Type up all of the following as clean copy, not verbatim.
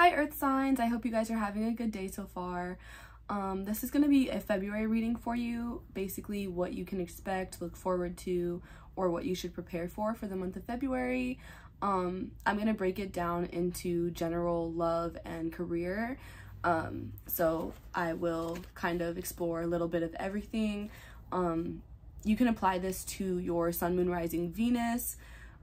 Hi Earth signs, I hope you guys are having a good day so far. This is going to be a February reading for you, basically what you can expect, look forward to, or what you should prepare for the month of February. I'm going to break it down into general love and career. So I will kind of explore a little bit of everything. You can apply this to your sun, moon, rising, Venus,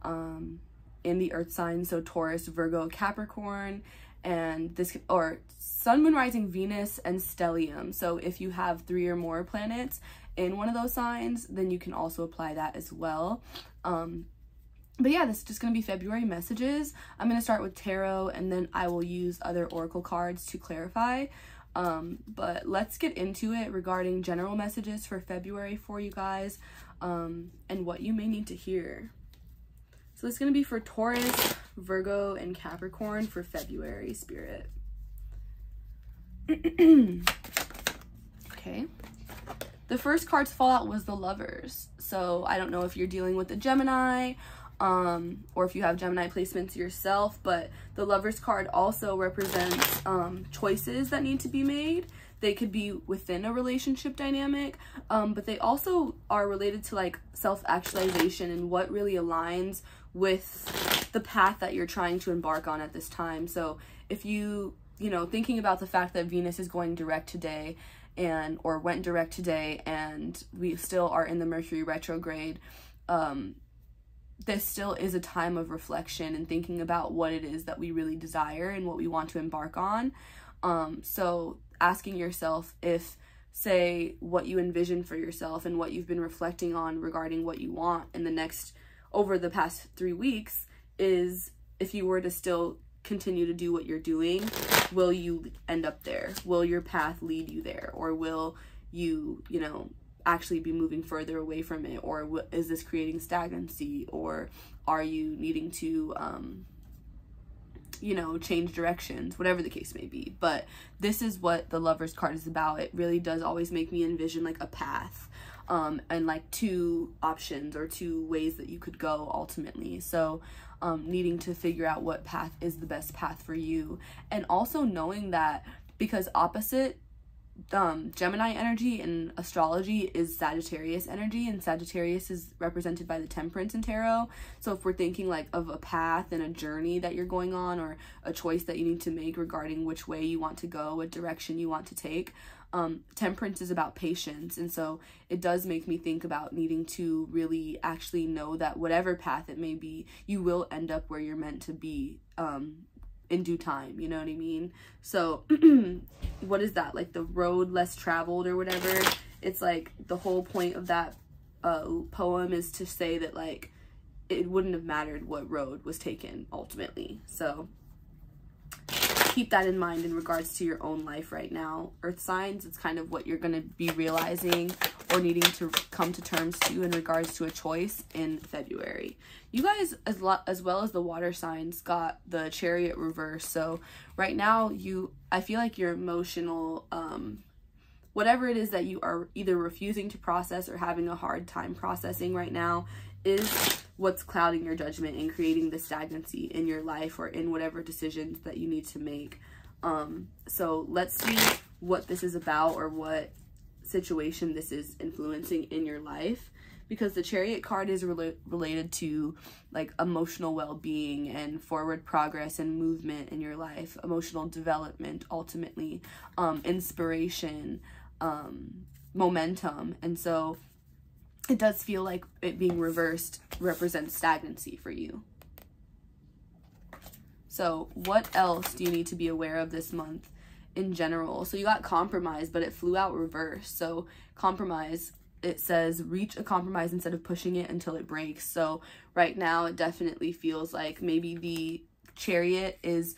in the earth signs, so Taurus, Virgo, Capricorn, and this, or sun, moon, rising, Venus, and stellium. So if you have 3 or more planets in one of those signs, then you can also apply that as well. But yeah, this is just going to be February messages. I'm going to start with tarot, and then I will use other oracle cards to clarify. But let's get into it regarding general messages for February for you guys, and what you may need to hear. So it's going to be for Taurus, Virgo, and Capricorn for February, Spirit. Okay. The first card to fall out was the Lovers. So I don't know if you're dealing with a Gemini, or if you have Gemini placements yourself, but the Lovers card also represents choices that need to be made. They could be within a relationship dynamic, but they also are related to like self-actualization and what really aligns with the path that you're trying to embark on at this time. So if you know, thinking about the fact that Venus is going direct today, or went direct today, and we still are in the Mercury retrograde, this still is a time of reflection and thinking about what it is that we really desire and what we want to embark on. So asking yourself if, say, what you envision for yourself and what you've been reflecting on regarding what you want in the next, over the past 3 weeks, is if you were to still continue to do what you're doing, will you end up there? Will your path lead you there? Or will you, you know, actually be moving further away from it? Or is this creating stagnancy? Or are you needing to, you know, change directions? Whatever the case may be. But this is what the Lovers card is about. It really does always make me envision like a path, and like 2 options or 2 ways that you could go ultimately. So needing to figure out what path is the best path for you, and also knowing that because opposite Gemini energy in astrology is Sagittarius energy, and Sagittarius is represented by the Temperance in tarot. So if we're thinking like of a path and a journey that you're going on, or a choice that you need to make regarding which way you want to go, what direction you want to take, Temperance is about patience. And so it does make me think about needing to really actually know that whatever path it may be, you will end up where you're meant to be in due time, you know what I mean? So what is that, like the road less traveled or whatever? It's like the whole point of that poem is to say that like it wouldn't have mattered what road was taken ultimately. So keep that in mind in regards to your own life right now, Earth signs. It's kind of what you're going to be realizing or needing to come to terms to in regards to a choice in February. You guys, as well as the water signs, got the Chariot reverse. So right now, I feel like your emotional, whatever it is that you are either refusing to process or having a hard time processing right now, is what's clouding your judgment and creating the stagnancy in your life or in whatever decisions that you need to make. So let's see what this is about, or what situation this is influencing in your life, because the Chariot card is related to like emotional well-being and forward progress and movement in your life, emotional development, ultimately, inspiration, momentum. And so it does feel like it being reversed represents stagnancy for you. So what else do you need to be aware of this month in general? So you got compromise, but it flew out reversed. So compromise, it says reach a compromise instead of pushing it until it breaks. So right now it definitely feels like maybe the Chariot is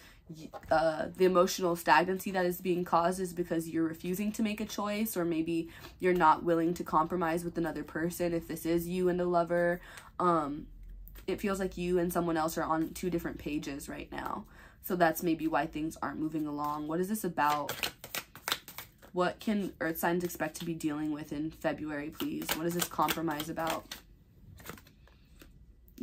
the emotional stagnancy that is being caused is because you're refusing to make a choice, or maybe you're not willing to compromise with another person. If this is you and a lover, it feels like you and someone else are on 2 different pages right now. So that's maybe why things aren't moving along. What is this about? What can Earth signs expect to be dealing with in February, please? What is this compromise about?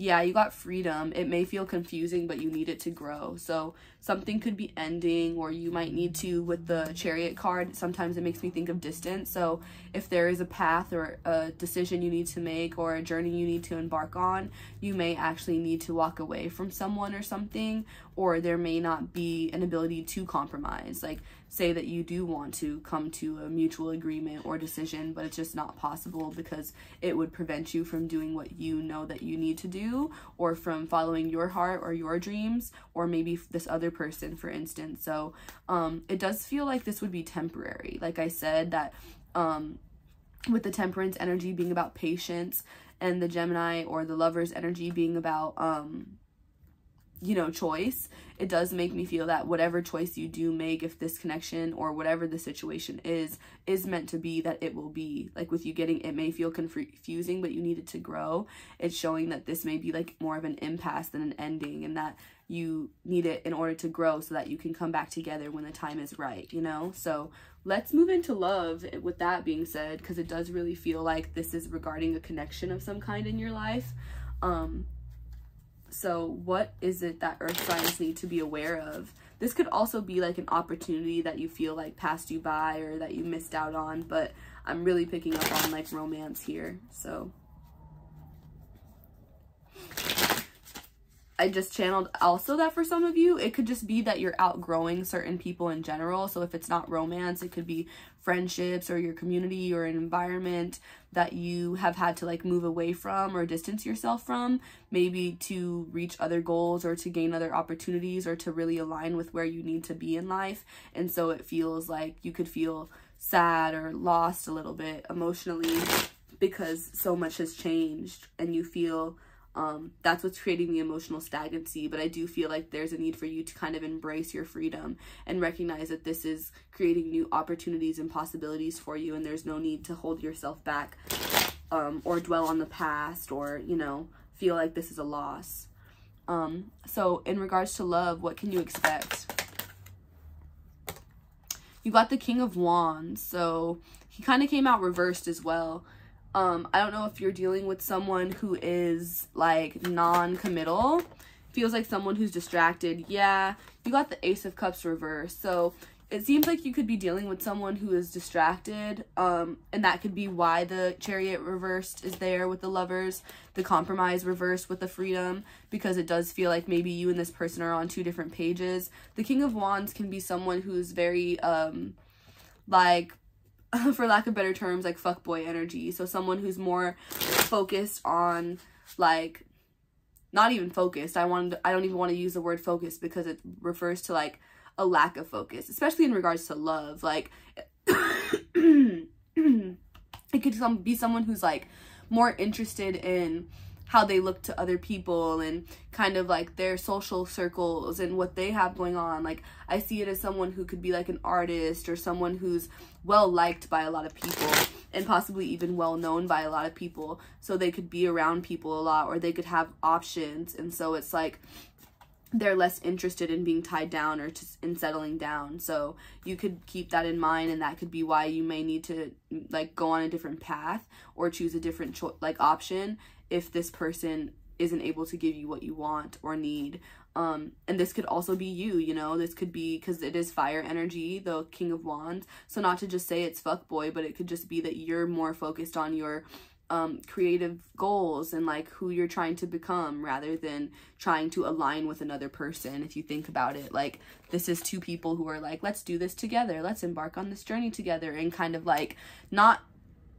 yeah, you got freedom. It may feel confusing, but you need it to grow. So something could be ending, or you might need to, with the Chariot card, sometimes it makes me think of distance. So if there is a path or a decision you need to make, or a journey you need to embark on, you may actually need to walk away from someone or something, or there may not be an ability to compromise. Like, say that you do want to come to a mutual agreement or decision, but it's just not possible because it would prevent you from doing what you know that you need to do, or from following your heart or your dreams, or maybe this other person, for instance. So it does feel like this would be temporary. Like I said, that with the Temperance energy being about patience, and the Gemini or the Lover's energy being about you know, choice, it does make me feel that whatever choice you do make, if this connection or whatever the situation is meant to be, that it will be. Like with you getting, it may feel confusing, but you need it to grow. It's showing that this may be like more of an impasse than an ending, and that you need it in order to grow so that you can come back together when the time is right, you know? So let's move into love with that being said, because it does really feel like this is regarding a connection of some kind in your life. So what is it that earth signs need to be aware of? This could also be like an opportunity that you feel like passed you by, or that you missed out on, but I'm really picking up on like romance here. So I just channeled also that for some of you, it could just be that you're outgrowing certain people in general. So if it's not romance, it could be friendships or your community or an environment that you have had to like move away from or distance yourself from, maybe to reach other goals or to gain other opportunities or to really align with where you need to be in life. And so it feels like you could feel sad or lost a little bit emotionally because so much has changed, and you feel that's what's creating the emotional stagnancy. But I do feel like there's a need for you to kind of embrace your freedom and recognize that this is creating new opportunities and possibilities for you, and there's no need to hold yourself back or dwell on the past, or, you know, feel like this is a loss. So in regards to love, what can you expect? You got the King of Wands, so he kind of came out reversed as well. I don't know if you're dealing with someone who is like non-committal. Feels like someone who's distracted. Yeah, you got the Ace of Cups reversed. So it seems like you could be dealing with someone who is distracted. And that could be why the Chariot reversed is there with the Lovers. The Compromise reversed with the Freedom, because it does feel like maybe you and this person are on two different pages. The King of Wands can be someone who's very, like, for lack of better terms, like fuckboy energy. So someone who's more focused on, like, not even focused. I don't even want to use the word focus, because it refers to like a lack of focus, especially in regards to love. Like it could be someone who's like more interested in how they look to other people and kind of like their social circles and what they have going on. Like I see it as someone who could be like an artist, or someone who's well liked by a lot of people and possibly even well known by a lot of people. So they could be around people a lot, or they could have options. And so it's like they're less interested in being tied down or just in settling down. So you could keep that in mind, and that could be why you may need to like go on a different path or choose a different option if this person isn't able to give you what you want or need. And this could also be you, you know, this could be, because it is fire energy, the King of Wands. So not to just say it's fuckboy, but it could just be that you're more focused on your creative goals and like who you're trying to become, rather than trying to align with another person. If you think about it, like this is two people who are like, let's do this together, let's embark on this journey together, and kind of like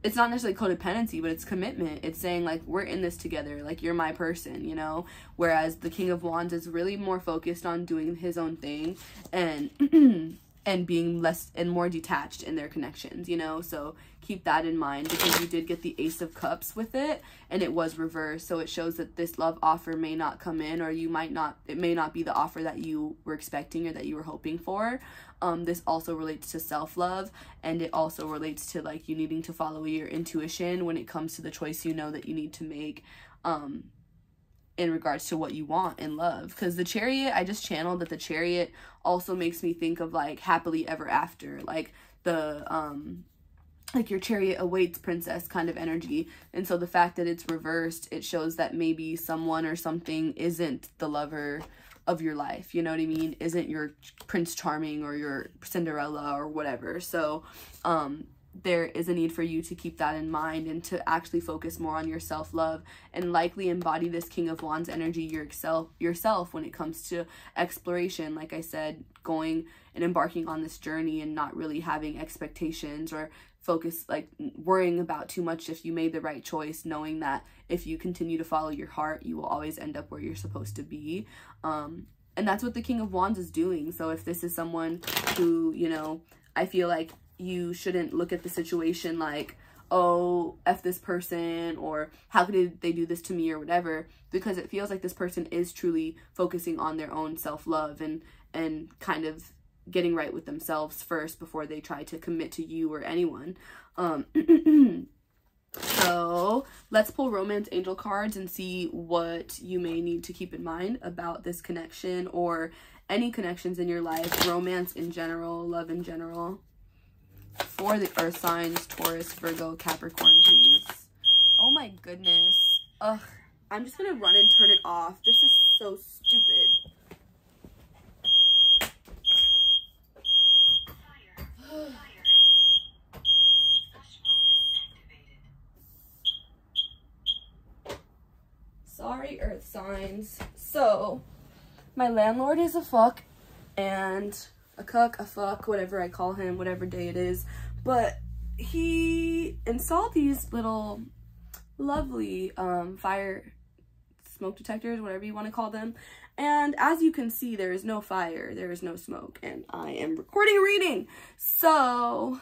it's not necessarily codependency, but it's commitment. It's saying like, we're in this together, like you're my person, you know? Whereas the King of Wands is really more focused on doing his own thing and and being less and more detached in their connections, you know? So keep that in mind, because you did get the Ace of Cups with it, and it was reversed. So it shows that this love offer may not come in, or it may not be the offer that you were expecting or that you were hoping for. This also relates to self-love, and it also relates to like you needing to follow your intuition when it comes to the choice you know that you need to make in regards to what you want in love. Because the Chariot, I just channeled that the Chariot also makes me think of like happily ever after, like the like your chariot awaits princess kind of energy. And so the fact that it's reversed, it shows that maybe someone or something isn't the lover of your life, you know what I mean? Isn't your Prince Charming or your Cinderella or whatever. So there is a need for you to keep that in mind and to actually focus more on your self-love and likely embody this King of Wands energy yourself when it comes to exploration. Like I said, going and embarking on this journey and not really having expectations or focus, like worrying about too much if you made the right choice, knowing that if you continue to follow your heart, you will always end up where you're supposed to be. And that's what the King of Wands is doing. So if this is someone who, you know, I feel like you shouldn't look at the situation like, oh, F this person, or how could they do this to me or whatever, because it feels like this person is truly focusing on their own self-love and kind of getting right with themselves first before they try to commit to you or anyone. So let's pull romance angel cards and see what you may need to keep in mind about this connection or any connections in your life, romance in general, love in general, for the earth signs, Taurus, Virgo, Capricorn, please. Oh my goodness. Ugh, I'm just gonna run and turn it off. This is so stupid. Sorry, earth signs. So, my landlord is a fuck, and a cuck, a fuck, whatever I call him, whatever day it is. But he installed these little lovely fire smoke detectors, whatever you want to call them. And as you can see, there is no fire, there is no smoke, and I am recording a reading. So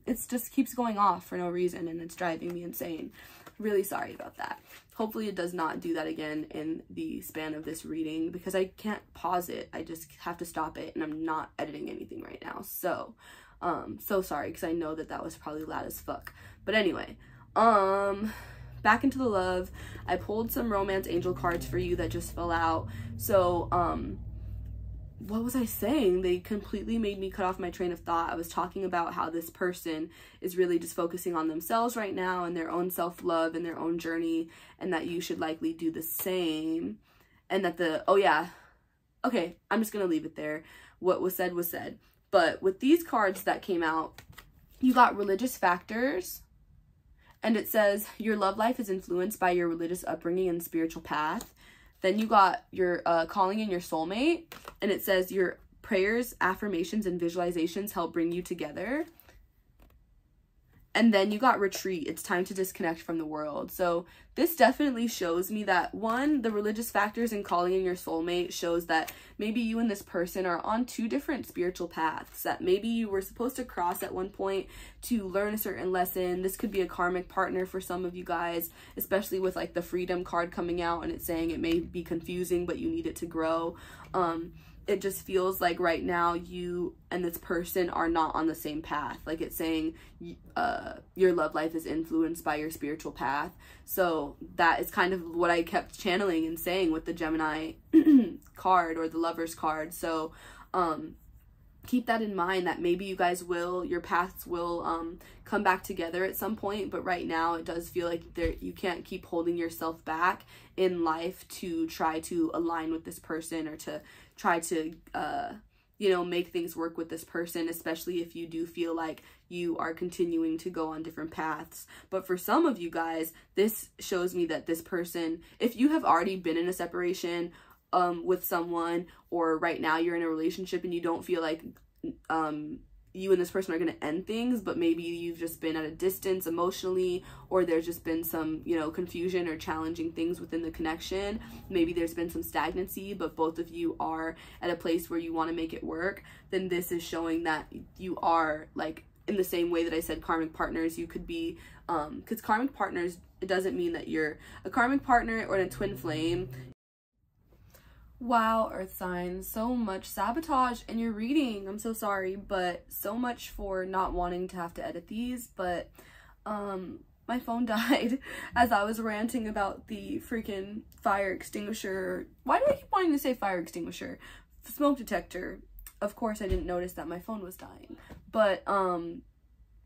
it just keeps going off for no reason, and it's driving me insane. Really sorry about that. Hopefully it does not do that again in the span of this reading, because I can't pause it. I just have to stop it, and I'm not editing anything right now. So, so sorry, because I know that was probably loud as fuck. But anyway, back into the love. I pulled some romance angel cards for you that just fell out. So, what was I saying? They completely made me cut off my train of thought. I was talking about how this person is really just focusing on themselves right now and their own self-love and their own journey, and that you should likely do the same. And that oh yeah, okay, I'm just gonna leave it there. What was said was said. But with these cards that came out, you got religious factors, and it says your love life is influenced by your religious upbringing and spiritual path. Then you got your calling in your soulmate, and it says your prayers, affirmations, and visualizations help bring you together. And then you got retreat. It's time to disconnect from the world. So this definitely shows me that, one, the religious factors and calling in your soulmate shows that maybe you and this person are on two different spiritual paths, that maybe you were supposed to cross at one point to learn a certain lesson. This could be a karmic partner for some of you guys, especially with like the freedom card coming out, and it's saying it may be confusing, but you need it to grow. It just feels like right now you and this person are not on the same path. Like it's saying your love life is influenced by your spiritual path. So that is kind of what I kept channeling and saying with the Gemini card or the Lover's card. So keep that in mind, that maybe you guys your paths will come back together at some point, but right now it does feel like you can't keep holding yourself back in life to try to align with this person or to try to you know, make things work with this person, especially if you do feel like you are continuing to go on different paths. But for some of you guys, this shows me that this person, if you have already been in a separation with someone, or right now you're in a relationship and you don't feel like you and this person are going to end things, but maybe you've just been at a distance emotionally, or there's just been some, you know, confusion or challenging things within the connection. Maybe there's been some stagnancy, but both of you are at a place where you want to make it work. Then this is showing that you are, like, in the same way that I said karmic partners, you could be, because karmic partners, it doesn't mean that you're a karmic partner or a twin flame. Wow, earth signs, so much sabotage in your reading. I'm so sorry, but so much for not wanting to have to edit these. But my phone died as I was ranting about the freaking fire extinguisher. Why do I keep wanting to say fire extinguisher? Smoke detector. Of course I didn't notice that my phone was dying. But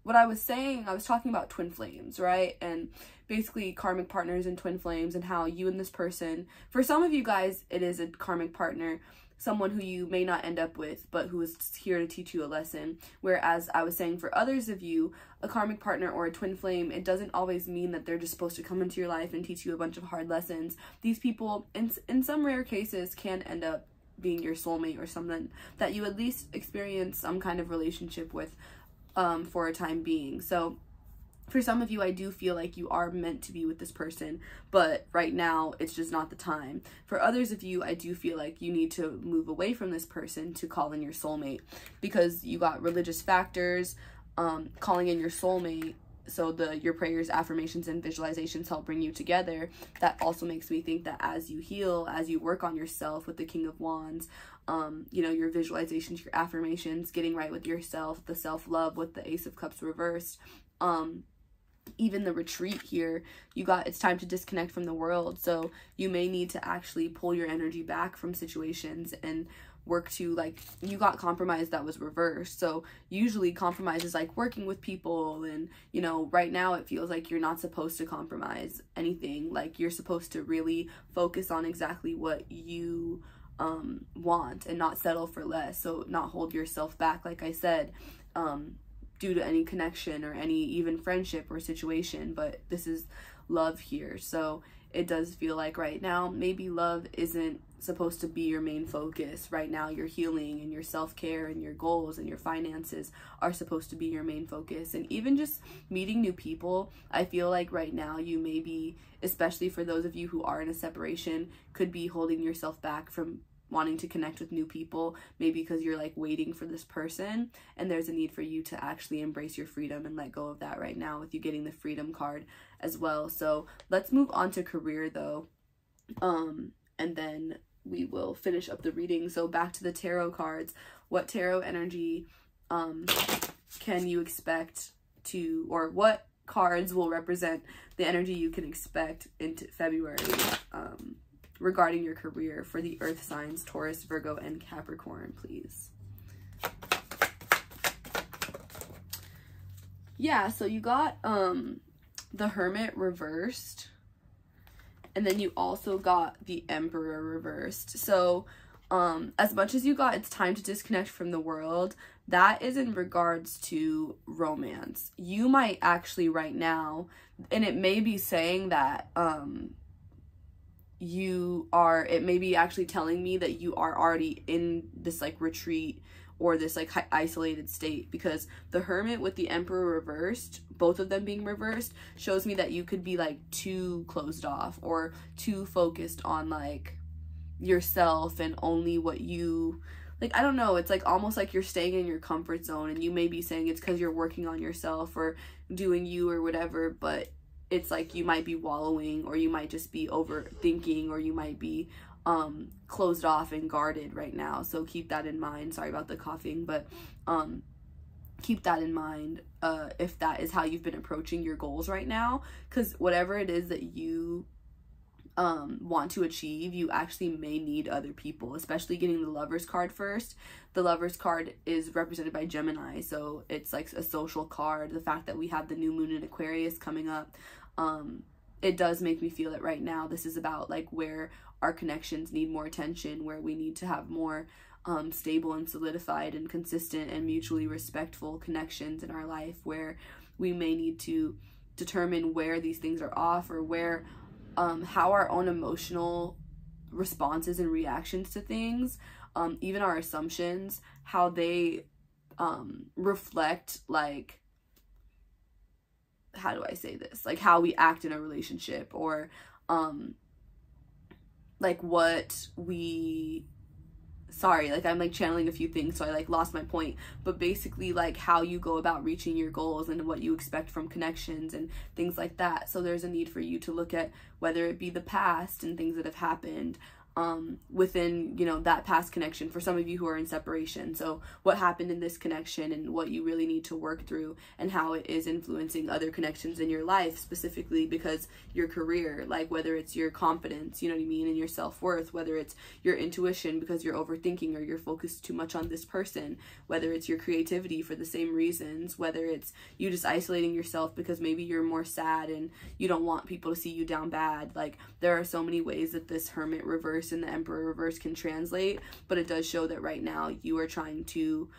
what I was saying, I was talking about twin flames, right? And basically karmic partners and twin flames, and how you and this person, for some of you guys, it is a karmic partner, someone who you may not end up with, but who is here to teach you a lesson. Whereas I was saying for others of you, a karmic partner or a twin flame, it doesn't always mean that they're just supposed to come into your life and teach you a bunch of hard lessons. These people, in some rare cases, can end up being your soulmate, or someone that you at least experience some kind of relationship with for a time being. So for some of you, I do feel like you are meant to be with this person, but right now it's just not the time. For others of you, I do feel like you need to move away from this person to call in your soulmate, because you got religious factors, calling in your soulmate. So your prayers, affirmations, and visualizations help bring you together. That also makes me think that as you heal, as you work on yourself with the King of Wands, you know, your visualizations, your affirmations, getting right with yourself, the self-love with the Ace of Cups reversed, even the retreat here, it's time to disconnect from the world. So you may need to actually pull your energy back from situations and work to, like, you got compromise that was reversed. So usually compromise is like working with people, and, you know, right now it feels like you're not supposed to compromise anything. Like, you're supposed to really focus on exactly what you want and not settle for less. So not hold yourself back, like I said, due to any connection or any even friendship or situation. But this is love here, so it does feel like right now maybe love isn't supposed to be your main focus. Right now your healing and your self-care and your goals and your finances are supposed to be your main focus. And even just meeting new people, I feel like right now you may be, especially for those of you who are in a separation, could be holding yourself back from wanting to connect with new people, maybe because you're like waiting for this person, and there's a need for you to actually embrace your freedom and let go of that right now, with you getting the freedom card as well. So let's move on to career though, and then we will finish up the reading. So back to the tarot cards. What tarot energy can you expect to, or what cards will represent the energy you can expect into February regarding your career for the earth signs Taurus, Virgo, and Capricorn, please? Yeah, so you got the Hermit reversed, and then you also got the Emperor reversed. So as much as you got it's time to disconnect from the world, that is in regards to romance. You might actually right now, and it may be saying that it may be actually telling me that you are already in this like retreat or this like isolated state, because the Hermit with the Emperor reversed, both of them being reversed, shows me that you could be like too closed off or too focused on like yourself and only what you like. I don't know, it's like almost like you're staying in your comfort zone, and you may be saying it's because you're working on yourself or doing you or whatever, but it's like you might be wallowing, or you might just be overthinking, or you might be closed off and guarded right now. So keep that in mind. Sorry about the coughing, but keep that in mind if that is how you've been approaching your goals right now, because whatever it is that you want to achieve, you actually may need other people, especially getting the Lover's card first. The Lover's card is represented by Gemini, so it's like a social card. The fact that we have the new moon in Aquarius coming up, it does make me feel that right now this is about like where our connections need more attention, where we need to have more stable and solidified and consistent and mutually respectful connections in our life, where we may need to determine where these things are off, or where how our own emotional responses and reactions to things, even our assumptions, how they reflect, like, how do I say this? Like how we act in a relationship, or like what we, sorry, like I'm like channeling a few things, so I like lost my point, but basically like how you go about reaching your goals and what you expect from connections and things like that. So there's a need for you to look at whether it be the past and things that have happened, within, you know, that past connection. For some of you who are in separation, so what happened in this connection and what you really need to work through, and how it is influencing other connections in your life, specifically because your career, like whether it's your confidence, you know what I mean, and your self-worth, whether it's your intuition because you're overthinking or you're focused too much on this person, whether it's your creativity for the same reasons, whether it's you just isolating yourself because maybe you're more sad and you don't want people to see you down bad. Like, there are so many ways that this Hermit reverse and the Emperor reverse can translate, but it does show that right now you are trying to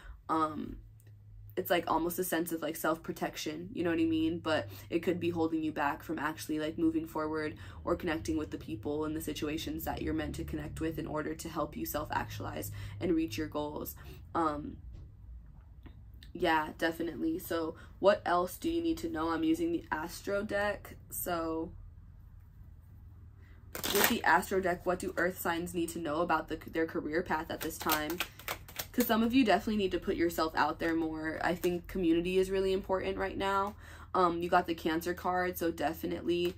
it's like almost a sense of like self-protection, you know what I mean, but it could be holding you back from actually like moving forward or connecting with the people and the situations that you're meant to connect with in order to help you self-actualize and reach your goals. Yeah, definitely. So what else do you need to know? I'm using the Astro deck. So with the Astro deck, what do earth signs need to know about their career path at this time? Because some of you definitely need to put yourself out there more. I think community is really important right now. You got the Cancer card, so definitely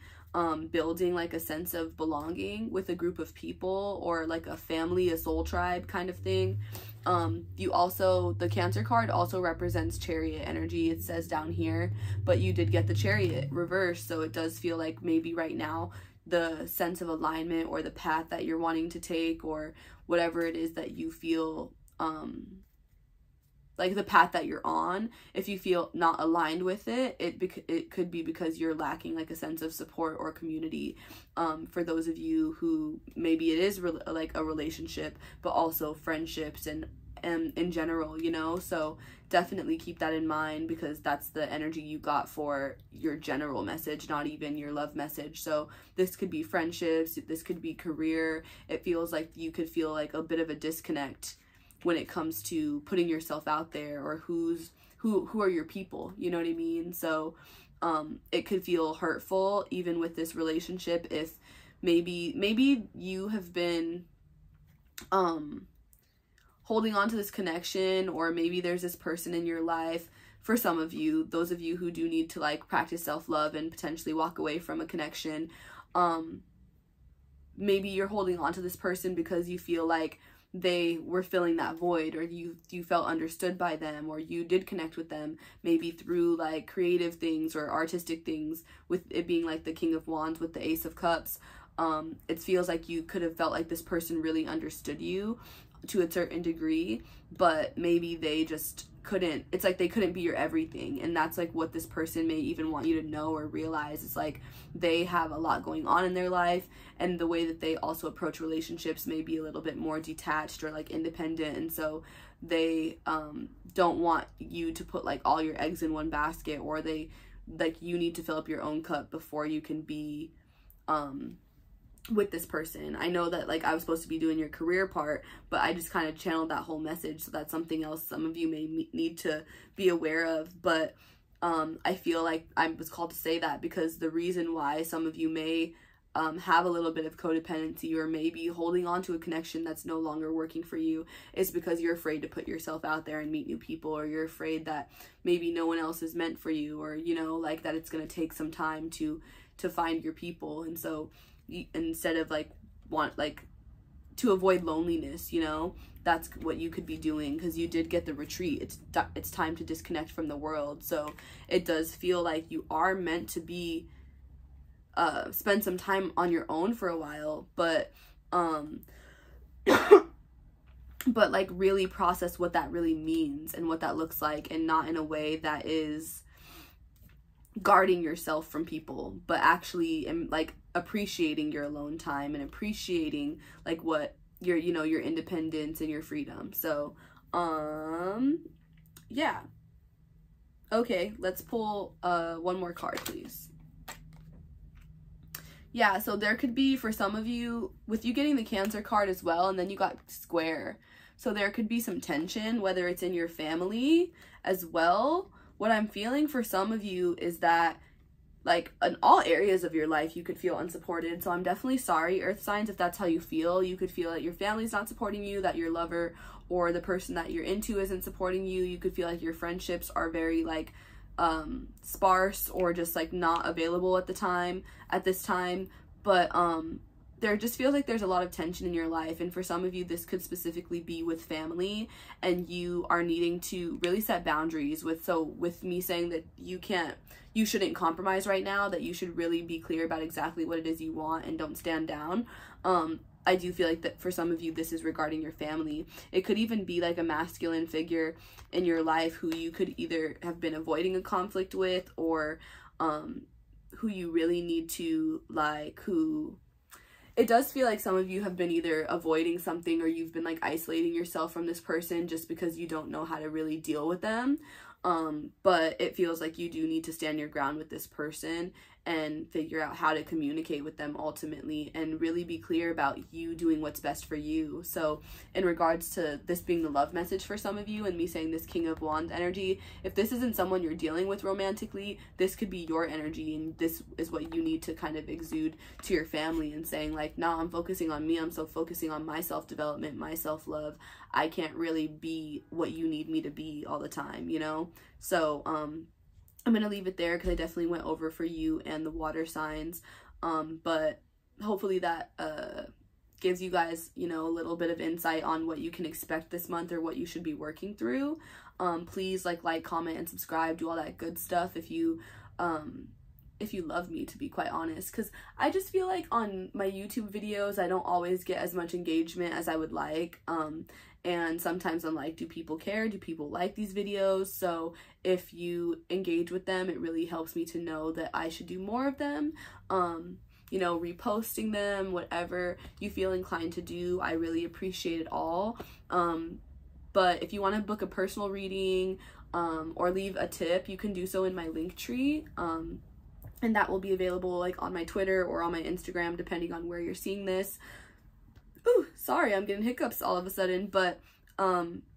building like a sense of belonging with a group of people, or like a family, a soul tribe kind of thing. You also, the Cancer card also represents Chariot energy, it says down here, but you did get the Chariot reversed, so it does feel like maybe right now the sense of alignment or the path that you're wanting to take, or whatever it is that you feel like the path that you're on, if you feel not aligned with it, it could be because you're lacking like a sense of support or community. For those of you who maybe it is like a relationship, but also friendships and in general, you know, so definitely keep that in mind, because that's the energy you got for your general message, not even your love message. So this could be friendships, this could be career. It feels like you could feel like a bit of a disconnect when it comes to putting yourself out there, or who are your people, you know what I mean? So it could feel hurtful even with this relationship if maybe you have been holding on to this connection, or maybe there's this person in your life. For some of you, those of you who do need to like practice self-love and potentially walk away from a connection, maybe you're holding on to this person because you feel like they were filling that void, or you felt understood by them, or you did connect with them maybe through like creative things or artistic things, with it being like the King of Wands with the Ace of Cups. It feels like you could have felt like this person really understood you to a certain degree, but maybe they just couldn't. It's like they couldn't be your everything, and that's like what this person may even want you to know or realize. It's like they have a lot going on in their life, and the way that they also approach relationships may be a little bit more detached or like independent, and so they don't want you to put like all your eggs in one basket, or they like you need to fill up your own cup before you can be with this person. I know that like I was supposed to be doing your career part, but I just kind of channeled that whole message, so that's something else some of you may need to be aware of. But I feel like I was called to say that because the reason why some of you may have a little bit of codependency, or maybe holding on to a connection that's no longer working for you, is because you're afraid to put yourself out there and meet new people, or you're afraid that maybe no one else is meant for you, or you know, like that it's going to take some time to find your people. And so instead of like to avoid loneliness, you know, that's what you could be doing, because you did get the retreat. It's time to disconnect from the world. So it does feel like you are meant to be spend some time on your own for a while, but but like really process what that really means and what that looks like, and not in a way that is guarding yourself from people, but actually like appreciating your alone time and appreciating like what your, you know, your independence and your freedom. So yeah, okay, let's pull one more card, please. Yeah, so there could be, for some of you, with you getting the Cancer card as well, and then you got Square, so there could be some tension, whether it's in your family as well. What I'm feeling for some of you is that like in all areas of your life you could feel unsupported. So I'm definitely sorry, earth signs, if that's how you feel. You could feel that your family's not supporting you, that your lover or the person that you're into isn't supporting you. You could feel like your friendships are very like sparse, or just like not available at this time. But there just feels like there's a lot of tension in your life, and for some of you this could specifically be with family, and you are needing to really set boundaries with me saying that you shouldn't compromise right now, that you should really be clear about exactly what it is you want and don't stand down. I do feel like that for some of you this is regarding your family. It could even be like a masculine figure in your life who you could either have been avoiding a conflict with, or who you really need to it does feel like some of you have been either avoiding something, or you've been like isolating yourself from this person just because you don't know how to really deal with them. But it feels like you do need to stand your ground with this person and figure out how to communicate with them ultimately, and really be clear about you doing what's best for you. So in regards to this being the love message for some of you, and me saying this King of Wands energy, if this isn't someone you're dealing with romantically, this could be your energy, and this is what you need to kind of exude to your family, and saying like, nah, I'm focusing on me, I'm so focusing on my self-development, my self-love. I can't really be what you need me to be all the time, you know? So I'm gonna leave it there because I definitely went over for you and the water signs, but hopefully that gives you guys, you know, a little bit of insight on what you can expect this month, or what you should be working through. Please like, comment, and subscribe, do all that good stuff if you love me, to be quite honest, because I just feel like on my YouTube videos I don't always get as much engagement as I would like, and sometimes I'm like, do people care? Do people like these videos? So if you engage with them, it really helps me to know that I should do more of them. You know, reposting them, whatever you feel inclined to do, I really appreciate it all. But if you want to book a personal reading, or leave a tip, you can do so in my Linktree. And that will be available like on my Twitter or on my Instagram, depending on where you're seeing this. Ooh, sorry, I'm getting hiccups all of a sudden. But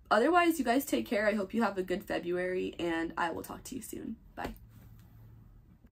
otherwise, you guys take care. I hope you have a good February, and I will talk to you soon. Bye.